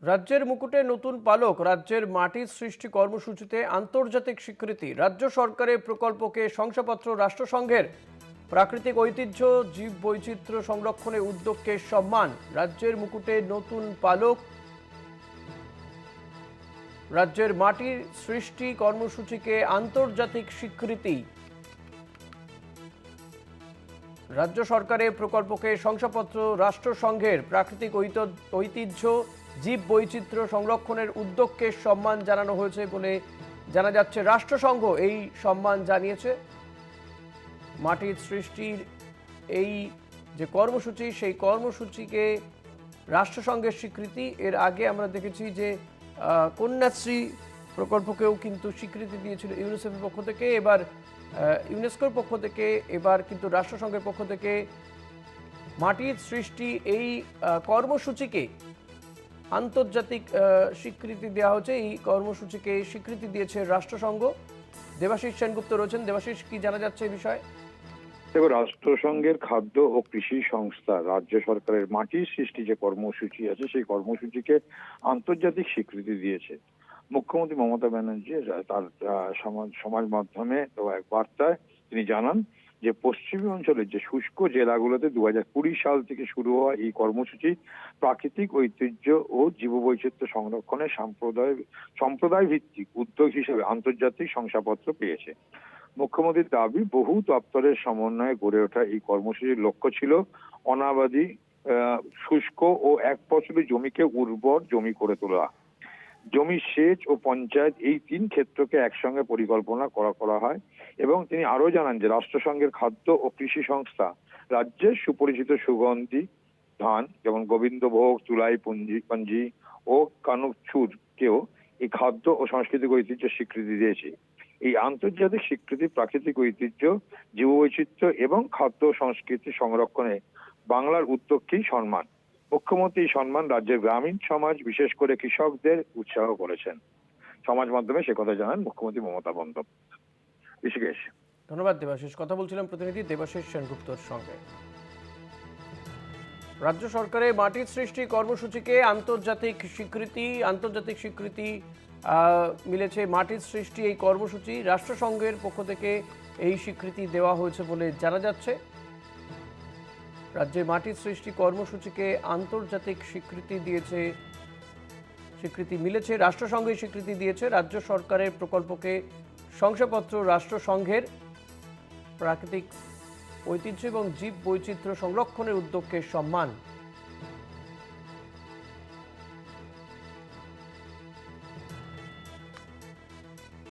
রাজ্যের মুকুটে নতুন পালক, রাজ্যের মাটির সৃষ্টি কর্মসূচিতে আন্তর্জাতিক স্বীকৃতি, রাজ্য সরকারের প্রকল্পকে শংসাপত্র রাষ্ট্রসংঘের, প্রাকৃতিক ঐতিহ্য জীব বৈচিত্র্য সংরক্ষণে উদ্যোগকে সম্মান, রাজ্যের মুকুটে নতুন পালক, রাজ্যের মাটির সৃষ্টি কর্মসূচিকে আন্তর্জাতিক স্বীকৃতি, রাজ্য সরকারের প্রকল্পকে শংসাপত্র রাষ্ট্রসংঘের, প্রাকৃতিক ঐতিহ্য জীব বৈচিত্র্য সংরক্ষণের উদ্যোগকে সম্মান জানানো হয়েছে বলে জানা যাচ্ছে। রাষ্ট্রসংঘ এই সম্মান জানিয়েছে। মাটির সৃষ্টির এই যে কর্মসূচি, সেই কর্মসূচিকে রাষ্ট্রসংঘের স্বীকৃতি। এর আগে আমরা দেখেছি যে কন্যাশ্রী প্রকল্পকেও কিন্তু স্বীকৃতি দিয়েছিল ইউনিসেফের পক্ষ থেকে, এবার ইউনেস্কোর পক্ষ থেকে, এবার কিন্তু রাষ্ট্রসংঘের পক্ষ থেকে মাটির সৃষ্টি এই কর্মসূচিকে আন্তর্জাতিক স্বীকৃতি দেওয়া হচ্ছে। এই কর্মসূচিকে স্বীকৃতি দিয়েছে রাষ্ট্রসংঘ। দেবাশিস সেনগুপ্ত রয়েছেন। দেবাশিস, কি জানা যাচ্ছে এই বিষয়ে? দেখো, রাষ্ট্রসংঘের খাদ্য ও কৃষি সংস্থা রাজ্য সরকারের মাটির সৃষ্টি যে কর্মসূচি আছে সেই কর্মসূচিকে আন্তর্জাতিক স্বীকৃতি দিয়েছে। মুখ্যমন্ত্রী মমতা ব্যানার্জি তার সমাজ মাধ্যমে দেওয়া এক বার্তায় তিনি জানান যে পশ্চিমী অঞ্চলের যে শুষ্ক জেলাগুলোতে 2020 সাল থেকে শুরু হওয়া এই কর্মসূচি প্রাকৃতিক ঐতিহ্য ও জীববৈচিত্র্য সংরক্ষণে সম্প্রদায় ভিত্তিক উদ্যোগ হিসেবে আন্তর্জাতিক শংসাপত্র পেয়েছে। মুখ্যমন্ত্রীর দাবি, বহু দপ্তরের সমন্বয়ে গড়ে ওঠা এই কর্মসূচির লক্ষ্য ছিল অনাবাদী শুষ্ক ও এক ফসলি জমিকে উর্বর জমি করে তোলা। জমি সেচ ও পঞ্চায়েত এই তিন ক্ষেত্রকে একসঙ্গে পরিকল্পনা করা হয়। এবং তিনি আরো জানান যে রাষ্ট্রসংঘের খাদ্য ও কৃষি সংস্থা রাজ্যের সুপরিচিত সুগন্ধি ধান যেমন গোবিন্দভোগ, তুলাই পাঞ্জি ও কানুকচুর কেও এই খাদ্য ও সাংস্কৃতিক ঐতিহ্যের স্বীকৃতি দিয়েছে। এই আন্তর্জাতিক স্বীকৃতি প্রাকৃতিক ঐতিহ্য, জীববৈচিত্র্য এবং খাদ্য সংস্কৃতি সংরক্ষণে বাংলার উদ্যোগকেই সম্মান। মুখ্যমন্ত্রী এই সম্মান রাজ্যের গ্রামীণ সমাজ, বিশেষ করে কৃষকদের উৎসাহ করেছেন। সমাজ মাধ্যমে সে কথা জানান মুখ্যমন্ত্রী মমতা বন্দ্যোপাধ্যায়। ঋষিকেশ। ধন্যবাদ দেবাশিস। কথা বলছিলাম প্রতিনিধি দেবাশিস সেনগুপ্তর সঙ্গে। রাজ্য সরকারের মাটির সৃষ্টি কর্মসূচিকে আন্তর্জাতিক স্বীকৃতি মিলেছে। মাটির সৃষ্টি এই কর্মসূচি রাষ্ট্রসংঘের পক্ষ থেকে এই স্বীকৃতি দেওয়া হয়েছে বলে জানা যাচ্ছে। রাজ্যের মাটির সৃষ্টি কর্মসূচিকে আন্তর্জাতিক স্বীকৃতি মিলেছে। রাষ্ট্রসংঘের স্বীকৃতি দিয়েছে। রাজ্য সরকারের প্রকল্পকে শংসাপত্র রাষ্ট্রসংঘের, প্রাকৃতিক ঐতিহ্য এবং জীব বৈচিত্র্য সংরক্ষণের উদ্যোগকে সম্মান।